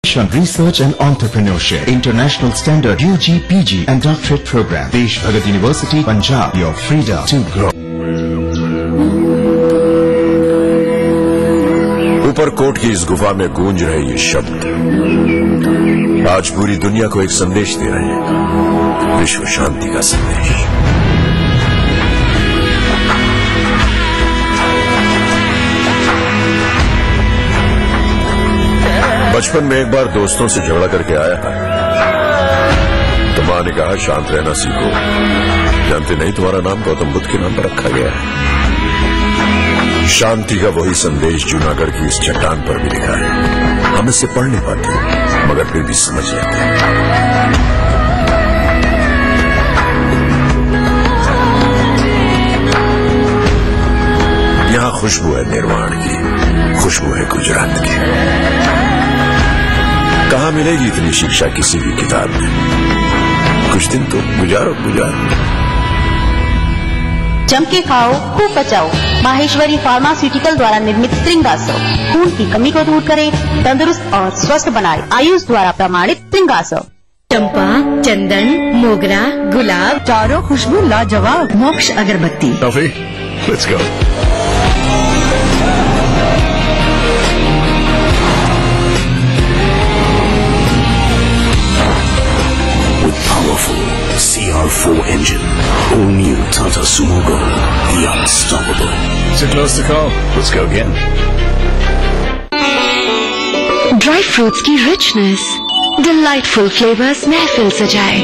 Research and Entrepreneurship, International Standard UG, PG and Doctorate Program. Desh Bhagat University, Punjab, your freedom to grow. ऊपर coat की इस गुफा में गूंज रहे ये शब्द आज पूरी दुनिया को एक संदेश दे रहे हैं, विश्व शांति का संदेश। बचपन में एक बार दोस्तों से झगड़ा करके आया था, तो मां ने कहा शांत रहना सीखो। जानते नहीं तुम्हारा नाम गौतम बुद्ध के नाम पर रखा गया है। शांति का वही संदेश जूनागढ़ की इस चट्टान पर भी लिखा है। हम इससे पढ़ नहीं पाते मगर फिर भी समझ लेते हैं। यहाँ खुशबू है निर्वाण की, खुशबू है गुजरात की। कहाँ मिलेगी इतनी शिक्षा किसी भी किताब में। कुछ दिन तो गुजारो। जम के खाओ, खूब बचाओ। माहेश्वरी फार्मास्यूटिकल द्वारा निर्मित त्रिंगासव खून की कमी को दूर करे, तंदुरुस्त और स्वस्थ बनाए। आयुष द्वारा प्रमाणित त्रिंगासव। चंपा, चंदन, मोगरा, गुलाब, चारों खुशबू लाजवाब। मोक्ष अगरबत्ती। Let's go. CR4 engine, all new Tata Sumo Go, the unstoppable. So close to call. Let's go again. Dry fruits की richness, delightful flavors महफिल सजाए।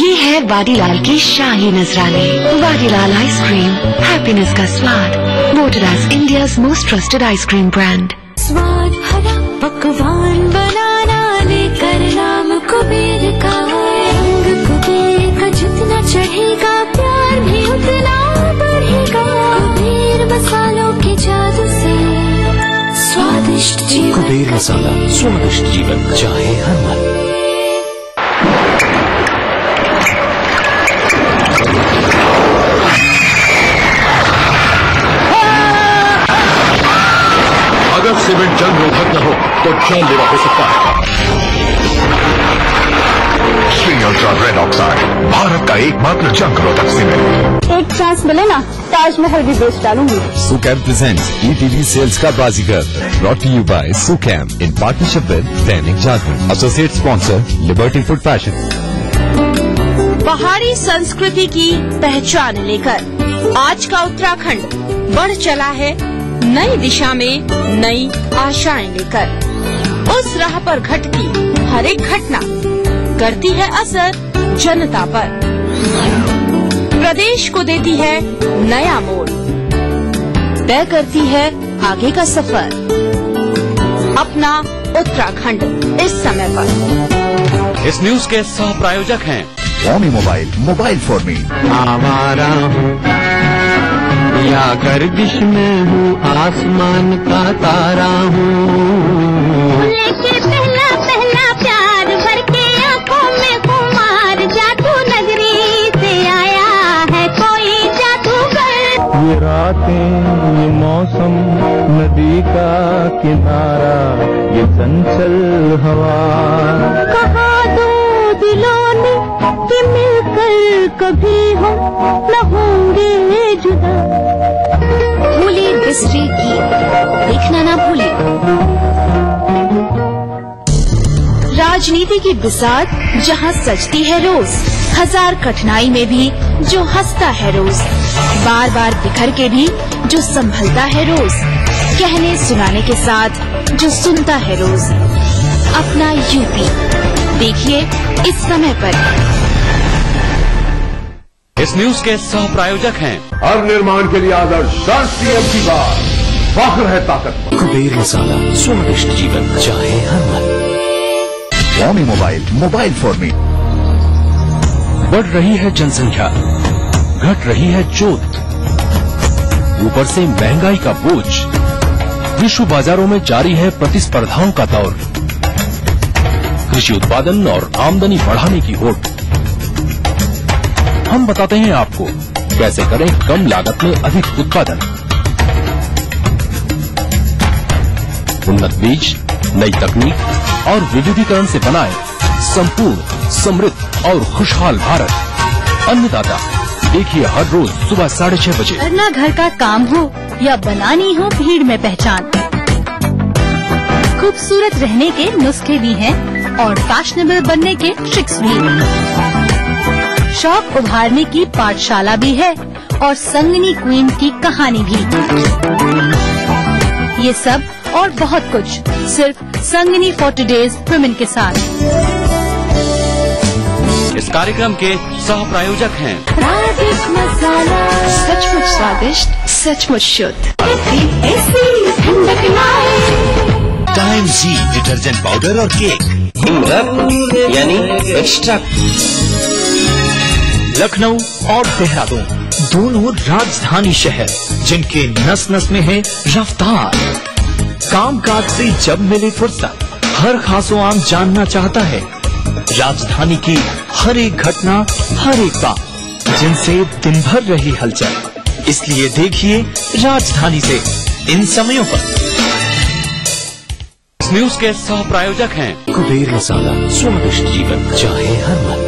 ये है वाडीलाल के शाही नजराने। वाडीलाल आइसक्रीम, हैप्पीनेस का स्वाद। Voted as India's most trusted ice cream brand. स्वाद भरा पकवान बनाना लेकर नाम कुबेर का। जितना चढ़ेगा प्यार भी उतना बढ़ेगा। कुबेर मसालों के जादू से स्वादिष्ट जीवन। कुबेर मसाला, स्वादिष्ट जीवन चाहे हर मन। अगर सीमेंट जंग रोधक न हो तो जानलेवा हो सकता है। अल्ट्रा रेड ऑक्साइड, भारत का एकमात्र जंग रोधक सीमेंट। एक चांस मिले ना, ताजमहल भी बेच डालूंगी। Sucam presents ETV सेल्स का बाजीगर, brought to you by Sucam in partnership with Dainik Jagran, associate sponsor Liberty Food Fashion। पहाड़ी संस्कृति की पहचान लेकर आज का उत्तराखंड बढ़ चला है नई दिशा में, नई आशाएं लेकर। उस राह पर घटती हर एक घटना करती है असर जनता पर, प्रदेश को देती है नया मोड़, तय करती है आगे का सफर। अपना उत्तराखंड इस समय पर। इस न्यूज के सह प्रायोजक हैं Xiaomi मोबाइल फॉर मी। आवारा हूँ या गर्दिश में हूँ, आसमान का तारा हूँ। पहला पहला प्यार भर के आंखों में कुमार, जादू नगरी से आया है कोई जादूगर। ये रातें, ये मौसम, नदी का किनारा, ये चंचल हवा। कहा दो दिलों ने कि मिलकर कभी हम न होंगे जुदा। भूले बिसरे गीत देखना ना भूले। राजनीति की बिसात जहाँ सजती है रोज, हजार कठिनाई में भी जो हंसता है रोज, बार बार बिखर के भी जो संभलता है रोज, कहने सुनाने के साथ जो सुनता है रोज। अपना यूपी देखिए इस समय पर। इस न्यूज के सह प्रायोजक हैं हर निर्माण के लिए आदर्श राष्ट्रीय की बात, फख्र है ताकत। कुबेर मसाला, स्वादिष्ट जीवन चाहे हर मन। Xiaomi mobile for me. बढ़ रही है जनसंख्या, घट रही है जोत, ऊपर से महंगाई का बोझ। विश्व बाजारों में जारी है प्रतिस्पर्धाओं का दौर। कृषि उत्पादन और आमदनी बढ़ाने की होड़। हम बताते हैं आपको कैसे करें कम लागत में अधिक उत्पादन। उन्नत बीज, नई तकनीक और विविधीकरण से बनाए संपूर्ण, समृद्ध और खुशहाल भारत। अन्नदाता देखिए हर रोज सुबह 6:30 बजे। करना घर का काम हो या बनानी हो भीड़ में पहचान, खूबसूरत रहने के नुस्खे भी हैं और फैशनेबल बनने के ट्रिक्स भी। शौक उभारने की पाठशाला भी है और संगनी क्वीन की कहानी भी। ये सब और बहुत कुछ सिर्फ संगनी फॉर टुडेज वुमेन के साथ। इस कार्यक्रम के सह प्रायोजक हैं सचमुच स्वादिष्ट, सचमुच शुद्ध। टाइम जी डिटर्जेंट पाउडर और केक। यानी एक्स्ट्रा। लखनऊ और देहरादून दोनों राजधानी शहर जिनके नस नस में है रफ्तार। कामकाज से जब मिले फुर्सत हर खासो आम जानना चाहता है राजधानी की हर एक घटना, हर एक बात जिनसे दिन भर रही हलचल। इसलिए देखिए राजधानी से इन समयों पर। इस न्यूज के सह प्रायोजक हैं कुबेर मसाला, स्वादिष्ट जीवन चाहे हर मन।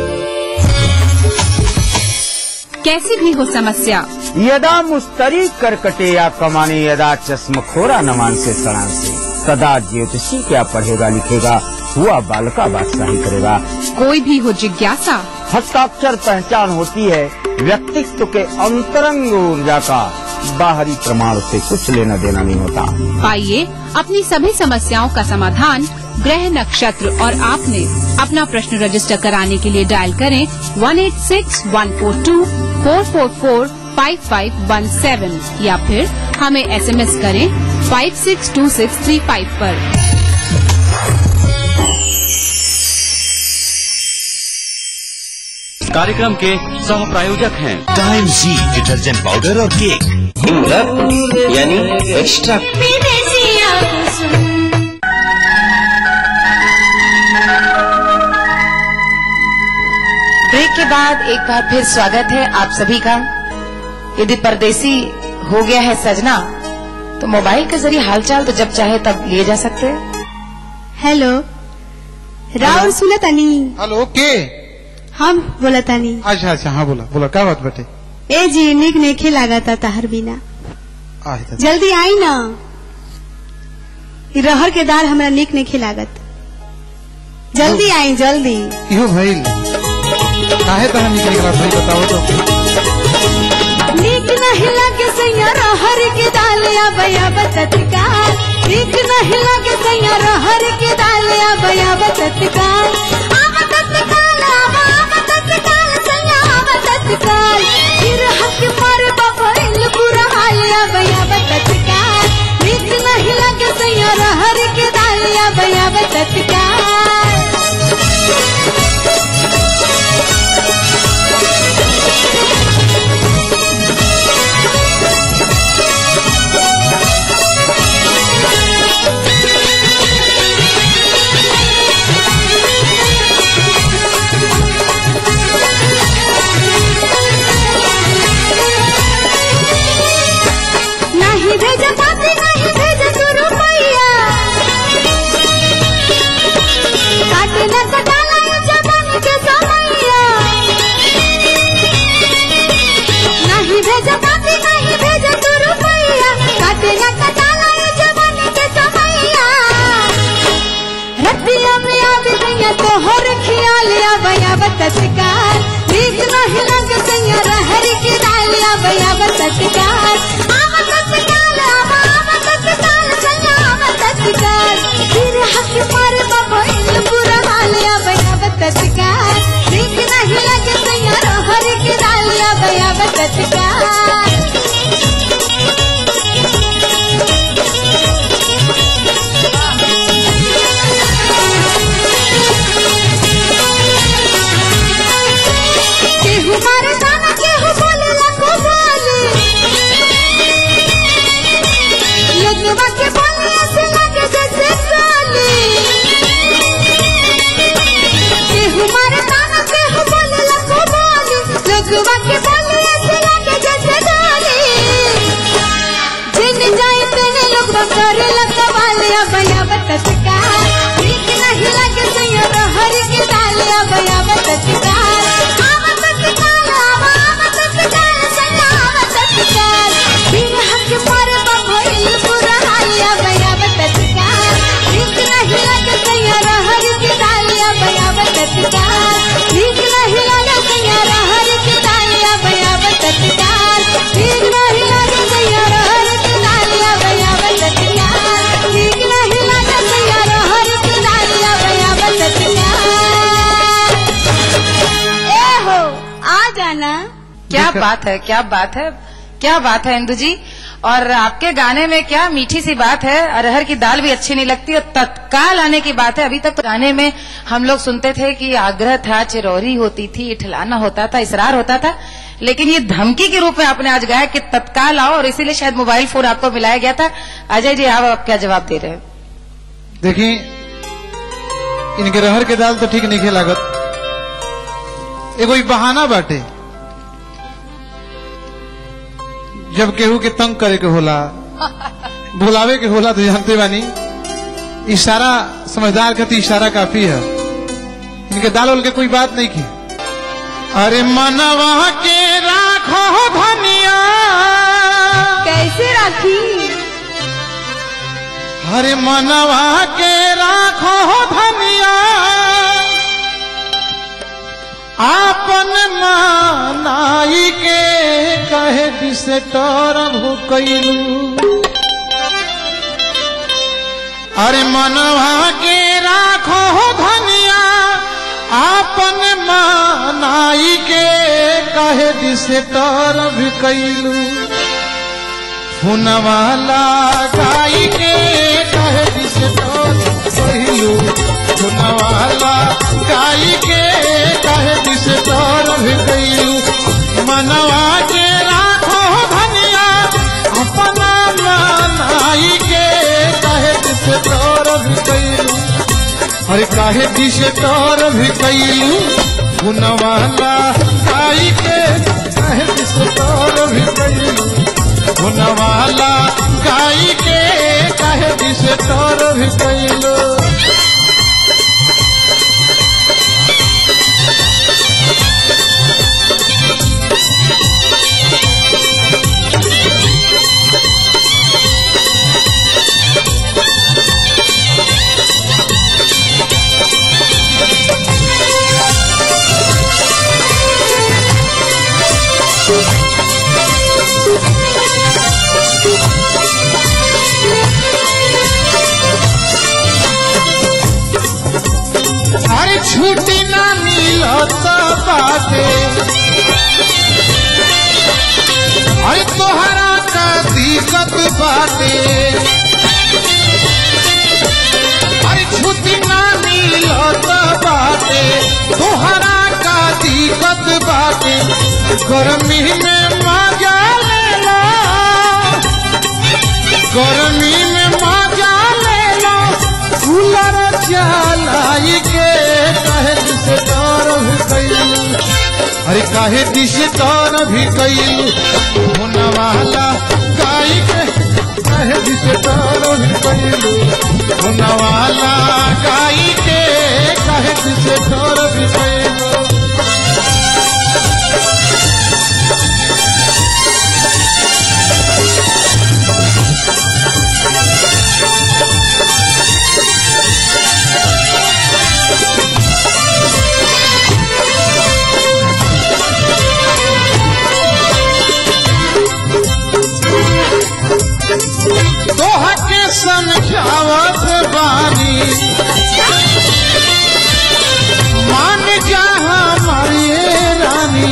कैसी भी हो समस्या, यदा मुस्तरी करकटे या कमाने, यदा चश्मखोरा नमान से सड़ा से, सदा ज्योतिषी क्या पढ़ेगा लिखेगा, हुआ बालका बादशाही करेगा। कोई भी हो जिज्ञासा, हस्ताक्षर पहचान होती है व्यक्तित्व के अंतरंग ऊर्जा का, बाहरी प्रमाण से कुछ लेना देना नहीं होता। पाइए अपनी सभी समस्याओं का समाधान ग्रह नक्षत्र और आपने अपना प्रश्न रजिस्टर कराने के लिए डायल करें 186142444517 या फिर हमें SMS करें 562635 पर। कार्यक्रम के सह प्रायोजक हैं टाइम जी डिटर्जेंट पाउडर और केक। यानी एक्स्ट्रा। ब्रेक के बाद एक बार फिर स्वागत है आप सभी का। यदि परदेसी हो गया है सजना तो मोबाइल के जरिए हालचाल तो जब चाहे तब लिए जा सकते हैं। हेलो राहुल सुनतानी। हेलो के हम बोलतानी। अच्छा अच्छा हाँ बोला बोला क्या बात बेटे। ए जी निक नेखे लागता तहर बिना, जल्दी आई ना। रहर के दाल हमरा निक नेखे लागत, जल्दी आई जल्दी। यो भाई काहे तरह निकल गया भाई बताओ तो। निक नहीं लगे सैया रहर के दाल या बया तत्काल, निक नहीं लगे सैया रहर के दाल या बया तत्काल। तत्काल फिर हक पर बबैल बुरा हाल या बया तत्काल, निक नहीं लगे सैया रहर के दाल या बया तत्काल। नहीं भेजा पाती नहीं भेजा तू रुपैया, काटे न कटाना जवानी के समैया। नहीं भेजा पाती नहीं भेजा तू रुपैया, काटे न कटाना जवानी के समैया। रतिया में आवे सैया तोहर खियाल या बया तत्काल, नीक नहीं लगे सैया रहर के दाल या बया तत्काल। फिर हक पर बबैल बुरा हाल या बया तत्काल, नीक नहीं लगे सैया रहर के दाल या बया तत्काल। केहू मारे दाना केहू बोले लखो बोले, लगवा के बोले ऐसे लगे जैसे साले। तत्काल। ठीक नहीं लगे सैया रहर के दाल अब तत्काल। ठीक नहीं लगे सैया रहर के दाल अब तत्काल। ठीक नहीं लगे सैया रहर के दाल अब तत्काल। ए हो आ जाना। क्या बात है, क्या बात है, क्या बात है इंदु जी। और आपके गाने में क्या मीठी सी बात है। अरहर की दाल भी अच्छी नहीं लगती और तत्काल आने की बात है। अभी तक तो गाने में हम लोग सुनते थे कि आग्रह था, चिरौरी होती थी, इठलाना होता था, इसरार होता था, लेकिन ये धमकी के रूप में आपने आज गाया कि तत्काल आओ, और इसीलिए शायद मोबाइल फोन आपको मिलाया गया था। अजय जी आप क्या जवाब दे रहे हैं? देखिए, इनके रहर के दाल तो ठीक नहीं लागत, एगो बहाना बाटे। जब केहू के तंग करे के होला, भुलावे के होला, तो जानते बानी इशारा समझदार का इशारा काफी है। इनके दाल वाल के कोई बात नहीं की। अरे मनवा के राखो धनिया, कैसे राखी? अरे मनवा के राखो धनिया, आपन मानाई के कहे दिसे टरम हो कैलू। अरे मनवा के राखो धनिया, आपन मानाई के कहे दिसे टरम कैलू। फुनवाला गाई के कहे दिसे टरम कैलू। फुनवाला गाई के कहे दिसे टरम कैलू। मनवा के राखो धनिया, अपना मनाई के कहे दिसे टरम कैलू। अरे काहे दिसे टरम कैलू। फुनवाला गाई के कहे दिसे टरम कैलू। फुनवाला गाई के कहे दिसे टरम कैलू। अरे छुट्टी ना मिलत बाटे, अरे तोहरा का दिक्कत बाटे। अरे छुट्टी ना मिलत बाटे, तोहरा का दिक्कत बाटे। गर्मी में मजा लेला, गर्मी में मजा लेला, कूलर चलाई के कहे दिसे टरम कैलू। अरे काहे दिसे टरम कैलू। फुनवाला गाई के कहे दिसे टरम कैलू। फुनवाला गाई के कहे दिसे टरम कैलू। तोह के समझावत बानी, मान जा हमारी रानी।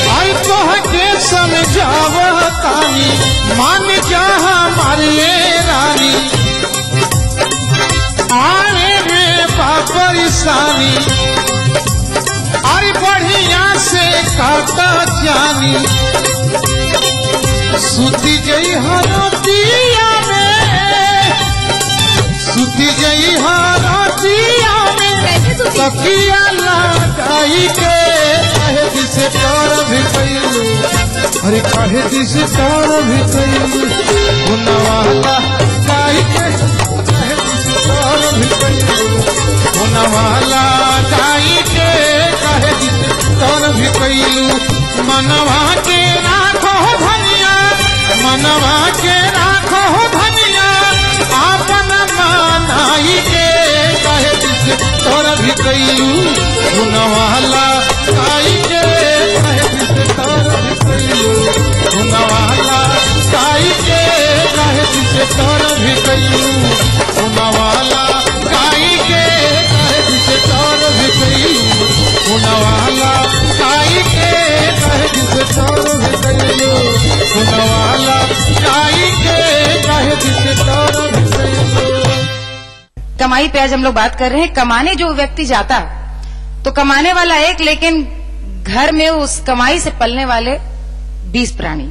आई तोह के समझावतानी, मान जा हमारी रानी। आने में परेशानी, अरे बढ़िया से काटा जानी। सुती जई हरतिया में, सुती जई हरतिया में, तकिया लगाई के कहे दिसे टरम कैलू। अरे कहे दिसे टरम कैलू। फुनवाला गाई के कहे दिसे टरम कैलू। फुनवाला गाई के कहे दिसे टरम कैलू। मनवा के राखो धनिया, मनवा के राखो धनिया, आपन मनाई के कहे कैलू गुनवाला काई के काहे दिल से तोर भी कैलू गुनवाला काई के काहे दिल से तोर भी कैलू गुनवाला काई के काहे दिल से तोर भी कैलू गुनवाला काई के काहे दिल से तोर भी कैलू गुनवाला काई के काहे दिल से तोर भी कैलू। कमाई पे आज हम लोग बात कर रहे हैं। कमाने जो व्यक्ति जाता तो कमाने वाला एक, लेकिन घर में उस कमाई से पलने वाले 20 प्राणी।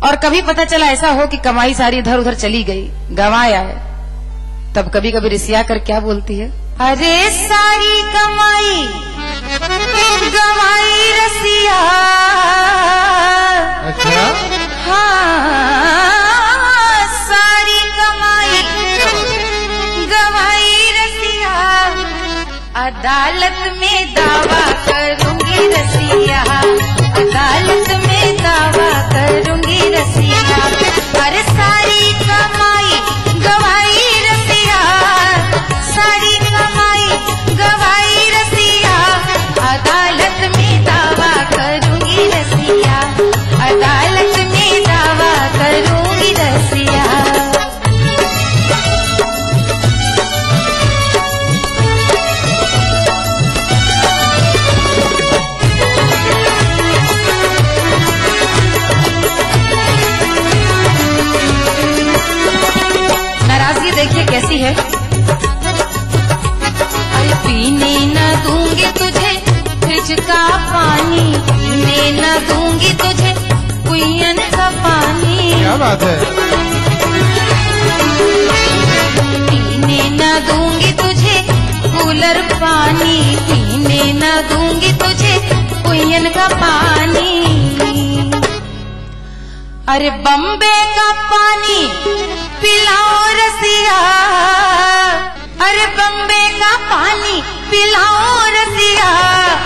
और कभी पता चला ऐसा हो कि कमाई सारी इधर उधर चली गई, गंवाया है, तब कभी कभी रिसिया कर क्या बोलती है, अरे सारी कमाई गंवाई रसिया। अच्छा हाँ, सारी कमाई गंवाई रसिया, अदालत में दावा करूंगी रसिया, अदालत में दावा करूंगी रसिया। अरे सारी कमाई गंवाई रसिया, सारी कमाई गंवाई रसिया, अदालत में दावा करूंगी रसिया, अदालत में दावा करूंगी रसिया। नाराजगी देखिए कैसी है। अरे पीने न दूंगी तुझे फ्रिज का पानी, पीने न दूंगी तुझे कुइयन का पानी। क्या बात है। पीने न दूंगी तुझे कूलर पानी, पीने न दूंगी तुझे कुइयन का पानी। अरे बम्बे का पानी पिलाओ रसिया, अरे बम्बे का पानी पिलाओ रसिया,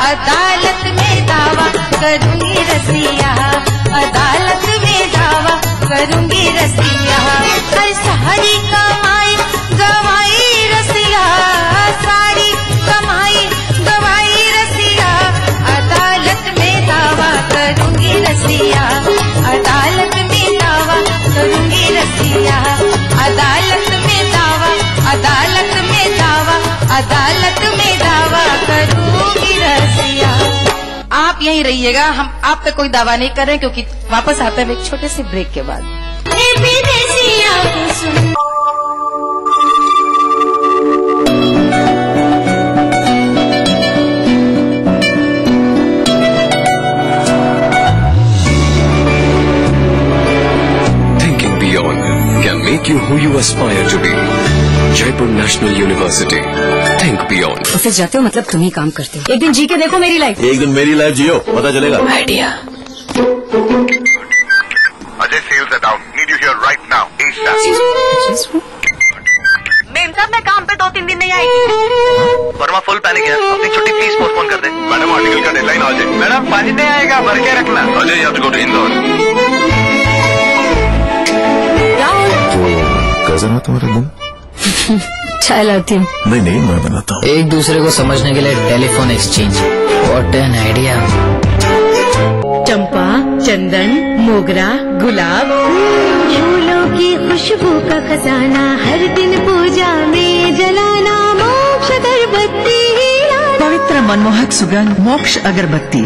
अदालत में दावा करूंगी रसिया, अदालत में दावा करूंगी रसिया। अरे सारी कमाई गवाई रसिया, सारी कमाई गवाई रसिया, अदालत में दावा करूंगी रसिया, अदालत में दावा करूंगी रसिया, अदालत में दावा, अदालत में दावा, अदालत में दावा करूंगी रसिया। आप यहीं रहिएगा, हम आप पे कोई दावा नहीं कर रहे क्योंकि वापस आते हैं एक छोटे से ब्रेक के बाद। Thinking beyond can make you who you aspire to be. Jaipur National University. Think beyond. Office जाते हो मतलब तुम ही काम करते हो। एक दिन जी के देखो मेरी लाइफ। एक दिन मेरी लाइफ जियो, पता चलेगा। Idea. Ajay sales are down. Need you here right now. ASAP. Ma'am साहब मैं काम पे 2-3 दिन नहीं आएगी। वर्मा फुल पैनिक है, अपनी छुट्टी प्लीज पोस्टपोन कर दे। मैडम आर्टिकल का डेडलाइन आ जाए। मैडम पानी नहीं आएगा, भर के रखना। Ajay you have to go to Indore. तो कैसा रहा तुम्हारा दिन? चाय लाती हूँ। नहीं मैं बनाता हूँ। एक दूसरे को समझने के लिए telephone exchange. What an idea. चंपा, चंदन, मोगरा, गुलाब, फूलों की खुशबू का खजाना, हर दिन पूजा में जलाना, मोक्ष अगरबत्ती, पवित्र मनमोहक सुगंध मोक्ष अगरबत्ती।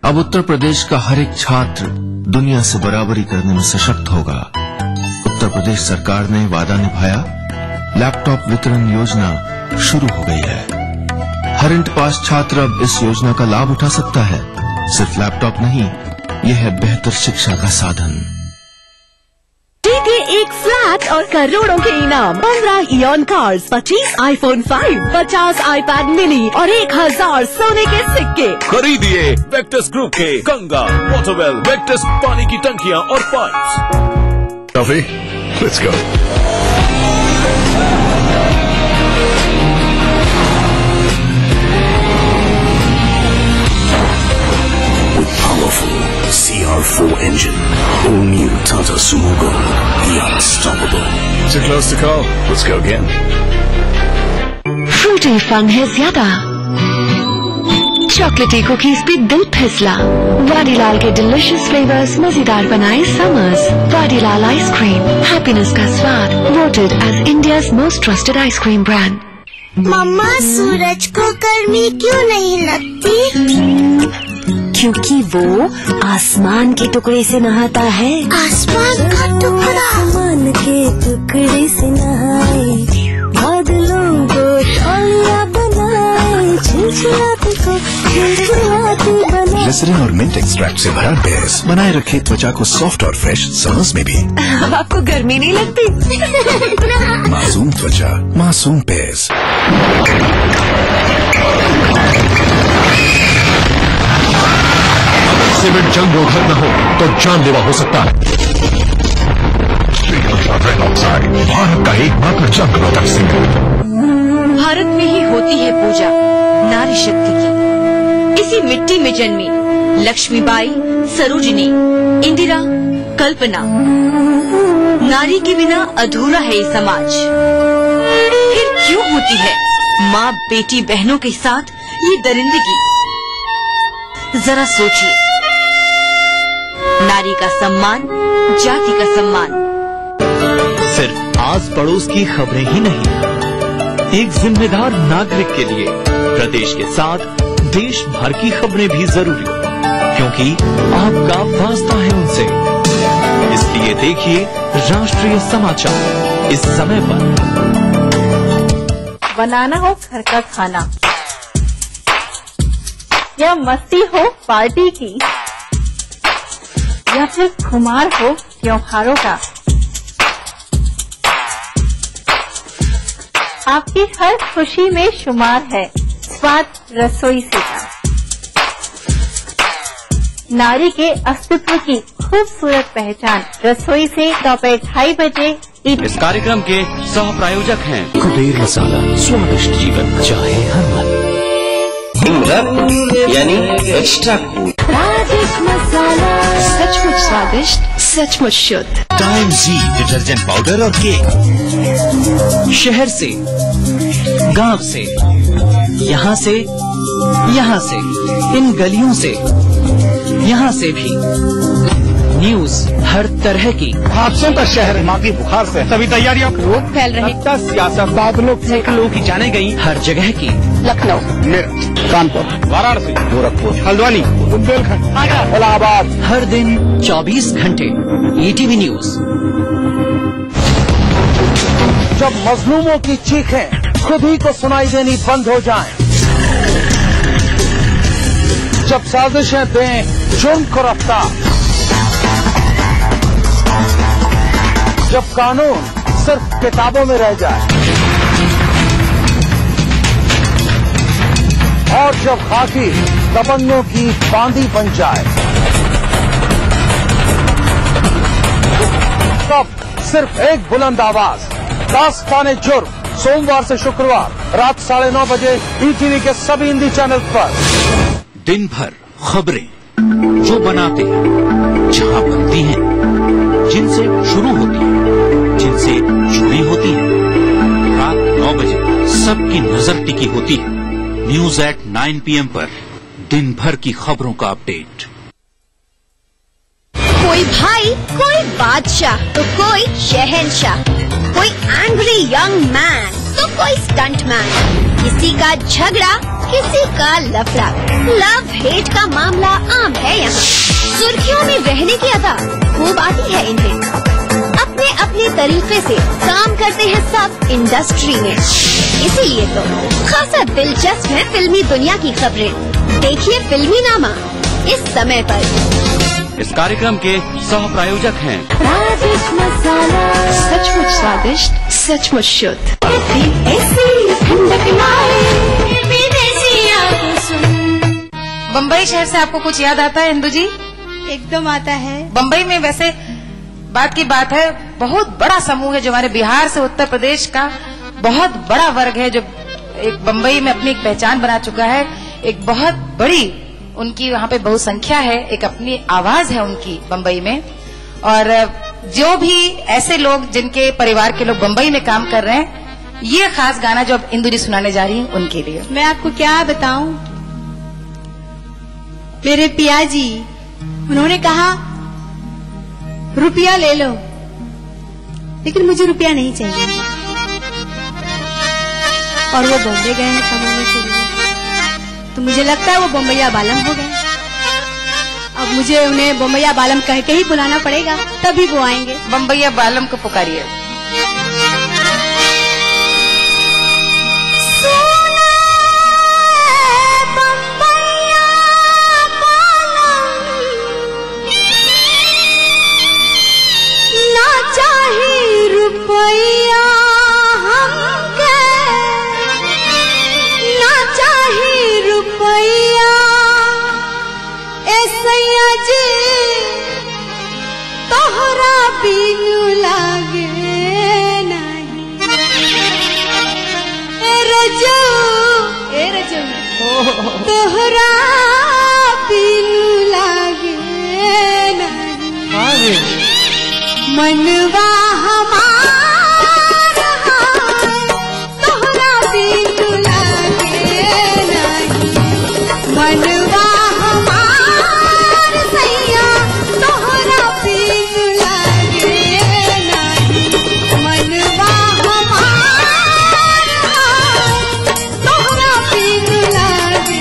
अब उत्तर प्रदेश का हर एक छात्र दुनिया से बराबरी करने में सशक्त होगा। उत्तर प्रदेश सरकार ने वादा निभाया, लैपटॉप वितरण योजना शुरू हो गई है। हर इंटर पास छात्र अब इस योजना का लाभ उठा सकता है। सिर्फ लैपटॉप नहीं, यह है बेहतर शिक्षा का साधन। जीते एक फ्लैट और करोड़ों के इनाम, 15 ion cars, 25 iPhone 5, 50 iPad mini और 1000 सोने के सिक्के। खरीदिए वेक्टस ग्रुप के गंगा, वाटरवेल, वेक्टस पानी की टंकियां और pipes. Coffee? Let's go. With powerful CR4 engine, all new Tata Sumogo, the unstoppable. Too close to call. Let's go again. Fruit Frooti fun है ज्यादा। चॉकलेटी कुकीज पे दिल फिसला। वाडीलाल के डिलिशियस फ्लेवर्स मजेदार बनाए समर्स। वाडीलाल आइसक्रीम, हैप्पीनेस का स्वाद। Voted as India's most trusted ice cream brand. मम्मा, सूरज को गर्मी क्यों नहीं लगती? क्योंकि वो आसमान के टुकड़े से नहाता है। आसमान का टुकड़ा? आसमान के टुकड़े से नहाए, बादलों को तौलिया बनाए, चिलचिलाते को चिलचिलाती बनाए। ग्लिसरीन और मिंट एक्सट्रैक्ट से भरा बेस बनाए रखे त्वचा को सॉफ्ट और फ्रेश समर्स में भी। आपको गर्मी नहीं लगती? मासूम त्वचा, मासूम बेस। सीमेंट जंग रोधक न हो तो जानलेवा हो सकता है। भारत का एकमात्र जंग रोधक सीमेंट। भारत में ही होती है पूजा नारी शक्ति की। इसी मिट्टी में जन्मी लक्ष्मीबाई, सरोजिनी, इंदिरा, कल्पना। नारी के बिना अधूरा है ये समाज। फिर क्यों होती है माँ बेटी बहनों के साथ ये दरिंदगी? जरा सोचिए। नारी का सम्मान, जाति का सम्मान। सिर्फ आस पड़ोस की खबरें ही नहीं, एक जिम्मेदार नागरिक के लिए प्रदेश के साथ देश भर की खबरें भी जरूरी, क्योंकि आपका वास्ता है उनसे। इसलिए देखिए राष्ट्रीय समाचार इस समय पर। बनाना हो घर का खाना या मस्ती हो पार्टी की, या फिर खुमार हो त्योहारों का, आपकी हर खुशी में शुमार है स्वाद रसोई से का। नारी के अस्तित्व की खूबसूरत पहचान रसोई से दोपहर 2:30 बजे। इस कार्यक्रम के सह प्रायोजक हैं कुबेर मसाला, स्वादिष्ट जीवन चाहे हर मन। यानी एक्स्ट्रा कूल। राजेश मसाला, सचमुच स्वादिष्ट, सचमुच शुद्ध। टाइम जी डिटर्जेंट पाउडर और केक। शहर से, गांव से, यहाँ से, इन गलियों से, यहाँ से भी न्यूज हर तरह की। हादसों का शहर मागी बुखार से सभी तैयारियों रोग फैल रहे। सियासत बादलों सैकड़ों की जाने गई हर जगह की। लखनऊ, मेरठ, कानपुर, वाराणसी, गोरखपुर, हल्द्वानी, बुंदेलखंड, इलाहाबाद। हर दिन 24 घंटे ETV न्यूज। जब मजलूमों की चीखें खुद ही को सुनाई देनी बंद हो जाएं, जब साजिशें दें जुर्म को रफ्तार, जब कानून सिर्फ किताबों में रह जाए, और जब खाकी दबंगों की बांदी बन जाए, तब सिर्फ एक बुलंद आवाज, दास्ताने जुर्म, सोमवार से शुक्रवार रात 9:30 बजे ETV के सभी हिंदी चैनल पर। दिन भर खबरें जो बनाते हैं, जहां बनती हैं, जिनसे शुरू होती हैं, जिनसे जुड़ी होती हैं। रात 9 बजे सबकी नजर टिकी होती है न्यूज एट 9 PM पर। दिन भर की खबरों का अपडेट। कोई भाई, कोई बादशाह तो कोई शहंशाह, कोई एंग्री यंग मैन तो कोई स्टंट मैन। किसी का झगड़ा, किसी का लफड़ा, लव हेट का मामला आम है यहाँ। सुर्खियों में रहने की अदा खूब आती है इन्हें। अपने अपने तरीके से काम करते हैं सब इंडस्ट्री में। इसीलिए तो खासा दिलचस्प है फिल्मी दुनिया की खबरें। देखिए फिल्मी नामा इस समय पर। इस कार्यक्रम के सह प्रायोजक हैं राजेश मसाला, सचमुच स्वादिष्ट, सचमुच शुद्ध। बम्बई शहर से आपको कुछ याद आता है इंदु जी? एकदम आता है। बम्बई में वैसे बात की बात है, बहुत बड़ा समूह है जो हमारे बिहार से उत्तर प्रदेश का बहुत बड़ा वर्ग है, जो एक बम्बई में अपनी एक पहचान बना चुका है। एक बहुत बड़ी उनकी वहाँ पे बहुसंख्या है, एक अपनी आवाज है उनकी बम्बई में। और जो भी ऐसे लोग जिनके परिवार के लोग बम्बई में काम कर रहे हैं, ये खास गाना जो अब इंदु जी सुनाने जा रही हैं उनके लिए। मैं आपको क्या बताऊं, मेरे पिया जी उन्होंने कहा रुपया ले लो, लेकिन मुझे रुपया नहीं चाहिए, और वो बॉम्बे गए हैं कमाने के लिए। तो मुझे लगता है वो बम्बैया बालम हो गए। अब मुझे उन्हें बम्बैया बालम कह के ही बुलाना पड़ेगा, तभी वो आएंगे। बम्बैया बालम को पुकारिए। तोहरा पीनू लागे नहीं, मनवा हमारा तोहरा पीनू लागे नहीं, मनवा हमारा सैया तोहरा पीनू लागे नहीं, मनवा हमारा तोहरा पीनू लागे।